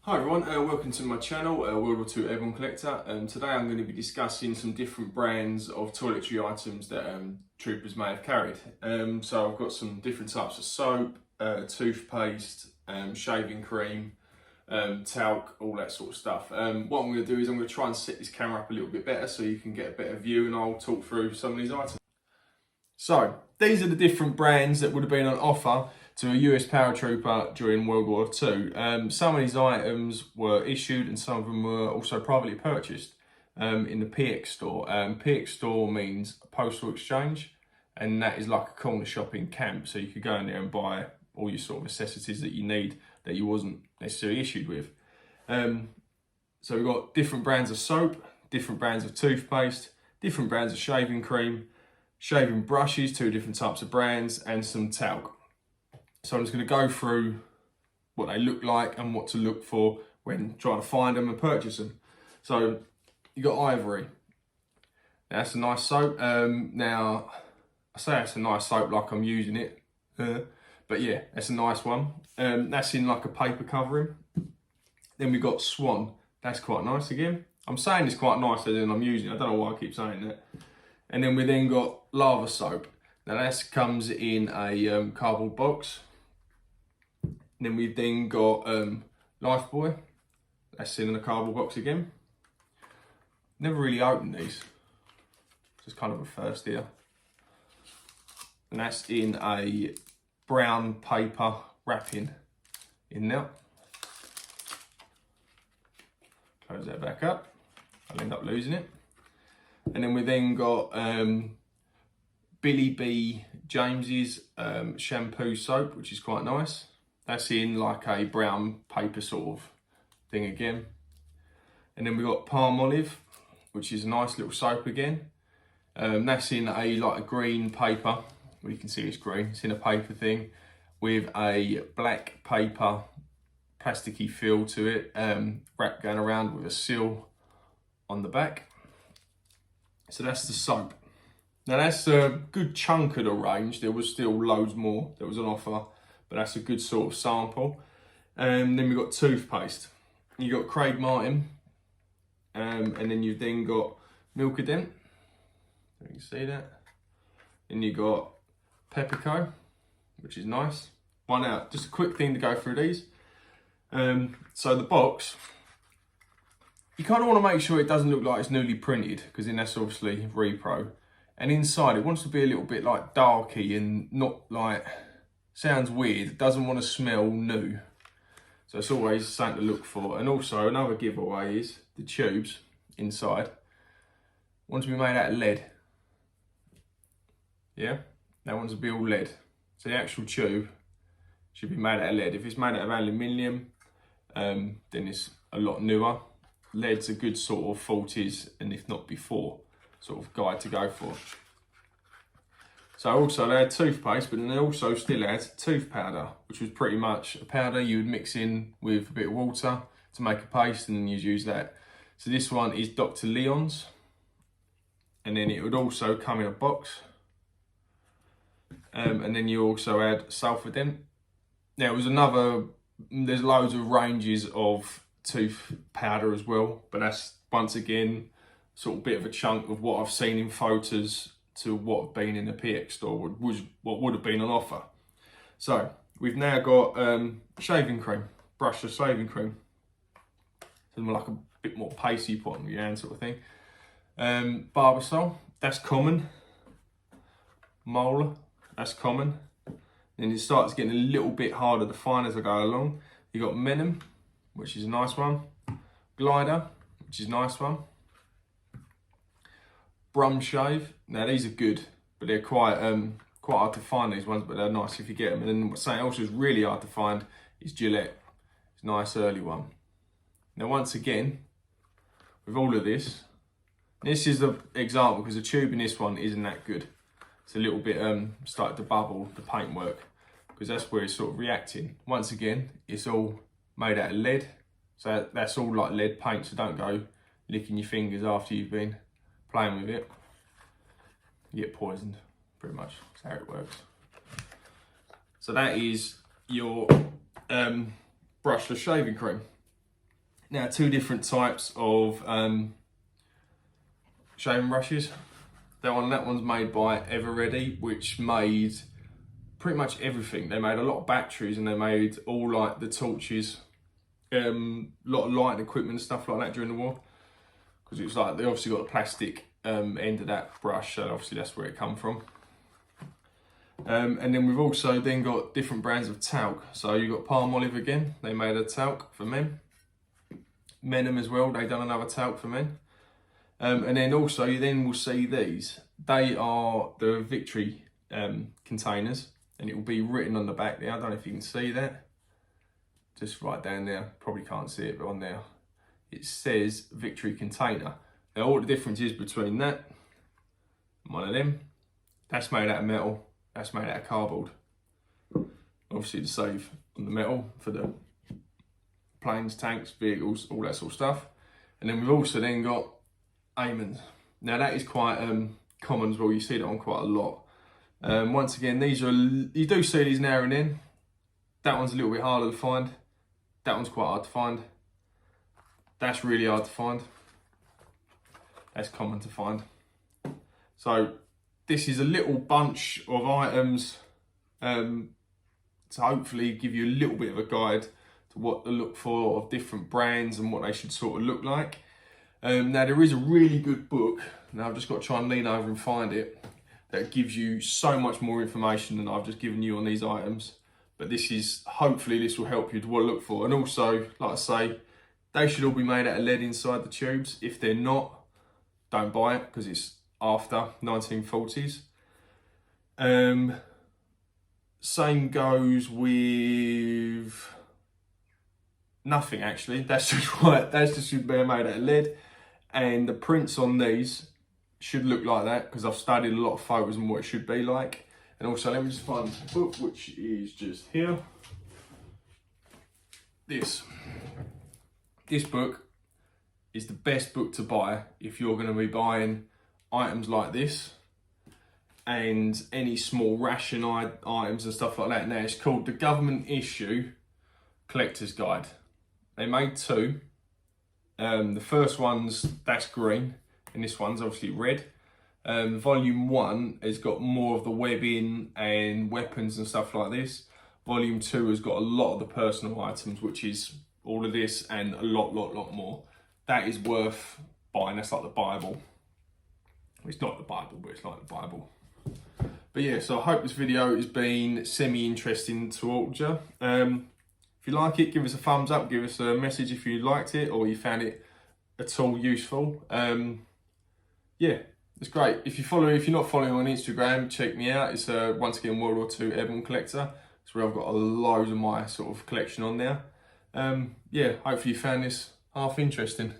Hi everyone, welcome to my channel, WW2 Airborne Collector. Today I'm going to be discussing some different brands of toiletry items that troopers may have carried. So I've got some different types of soap, toothpaste, shaving cream, talc, all that sort of stuff. What I'm going to do is I'm going to try and set this camera up a little bit better so you can get a better view, and I'll talk through some of these items. So these are the different brands that would have been on offer to a US Paratrooper during World War II. Some of these items were issued and some of them were also privately purchased in the PX store. PX store means postal exchange, and that is like a corner shop in camp. So you could go in there and buy all your sort of necessities that you need that you wasn't necessarily issued with. So we've got different brands of soap, different brands of toothpaste, different brands of shaving cream, shaving brushes, two different types of brands, and some talc. So I'm just going to go through what they look like and what to look for when trying to find them and purchase them. So you got Ivory. Now, that's a nice soap. Now I say it's a nice soap like I'm using it, but yeah, that's a nice one. That's in like a paper covering. Then we got Swan. That's quite nice again. I'm saying it's quite nicer than I'm using. I don't know why I keep saying that. And then we then got Lava Soap. Now that comes in a cardboard box. Then we've then got Lifebuoy. That's in a cardboard box again. Never really opened these. Just kind of a first here. And that's in a brown paper wrapping in there. Close that back up. I'll end up losing it. And then we then got Billy B. James's shampoo soap, which is quite nice. That's in like a brown paper sort of thing again. And then we got Palm Olive, which is a nice little soap again. That's in a like a green paper. Well, you can see it's green. It's in a paper thing with a black paper plasticky feel to it, wrapped going around with a seal on the back. So that's the soap. Now that's a good chunk of the range. There was still loads more that was on offer, but that's a good sort of sample. Then we've got toothpaste. You got Craig Martin, and then you've then got Milkadent. You can see that. Then you got Pepperco, which is nice. One out. Just a quick thing to go through these. So the box, you kind of want to make sure it doesn't look like it's newly printed, because then that's obviously repro. And inside it wants to be a little bit like darky and not like, sounds weird, it doesn't want to smell new. So it's always something to look for. And also another giveaway is the tubes inside want to be made out of lead. Yeah, that one's to be all lead. So the actual tube should be made out of lead. If it's made out of aluminium, then it's a lot newer. Lead's a good sort of 40s, and if not before, sort of guide to go for. So also they had toothpaste, but then they also still had tooth powder, which was pretty much a powder you would mix in with a bit of water to make a paste, and then you'd use that. So this one is Dr. Leon's, and then it would also come in a box. And then you also had Sulfadent. Now there's loads of ranges of tooth powder as well, but that's once again sort of bit of a chunk of what I've seen in photos to what have been in the PX store, what would have been on offer. So we've now got shaving cream, brushless shaving cream. So like a bit more paste you put on your hand sort of thing. Barbasol, that's common. Molar, that's common. Then it starts getting a little bit harder to find as I go along. You got Menem, which is a nice one. Glider, which is a nice one. Brum Shave. Now these are good, but they're quite hard to find, these ones, but they're nice if you get them. And then something else that's really hard to find is Gillette. It's a nice early one. Now once again, with all of this is the example, because the tube in this one isn't that good. It's a little bit started to bubble, the paintwork, because that's where it's sort of reacting. Once again, it's all made out of lead. So that's all like lead paint, so don't go licking your fingers after you've been playing with it. You get poisoned, pretty much. That's how it works. So that is your brushless shaving cream. Now, two different types of shaving brushes. That one's made by Everready, which made pretty much everything. They made a lot of batteries, and they made all like the torches, a lot of lighting equipment and stuff like that during the war. Because it was like, they obviously got the plastic end of that brush, so obviously that's where it come from. And then we've also then got different brands of talc. So you've got Palm Olive again, they made a talc for men. Menem as well, they done another talc for men. And then also you then will see these. They are the Victory containers, and it will be written on the back there. I don't know if you can see that. Just right down there, probably can't see it, but on there it says Victory container. Now all the difference is between that and one of them. That's made out of metal, that's made out of cardboard. Obviously to save on the metal for the planes, tanks, vehicles, all that sort of stuff. And then we've also then got Amons. Now that is quite common as well, you see that on quite a lot. Once again, these are, you do see these now and then. That one's a little bit harder to find. That one's quite hard to find. That's really hard to find. That's common to find. So this is a little bunch of items to hopefully give you a little bit of a guide to what to look for of different brands and what they should sort of look like. Now there is a really good book, now I've just got to try and lean over and find it, that gives you so much more information than I've just given you on these items. But this is, hopefully this will help you to what to look for. And also, like I say, they should all be made out of lead inside the tubes. If they're not, don't buy it, because it's after 1940s. Same goes with nothing actually. That's just right. That's just should be made out of lead. And the prints on these should look like that, because I've studied a lot of photos and what it should be like. And also, let me just find the book, which is just here. This book is the best book to buy if you're going to be buying items like this and any small ration items and stuff like that. Now, it's called the Government Issue Collector's Guide. They made two. The first one's, that's green, and this one's obviously red. Volume 1 has got more of the webbing and weapons and stuff like this. Volume 2 has got a lot of the personal items, which is all of this and a lot more. That is worth buying. That's like the Bible. It's not the Bible, but it's like the Bible. But yeah, so I hope this video has been semi-interesting to all of you. If you like it, give us a thumbs up, give us a message if you liked it or you found it at all useful. Yeah, it's great. If you're not following on Instagram, check me out. It's once again World War II Airborne Collector. It's where I've got a load of my sort of collection on there. Yeah, hopefully you found this half interesting.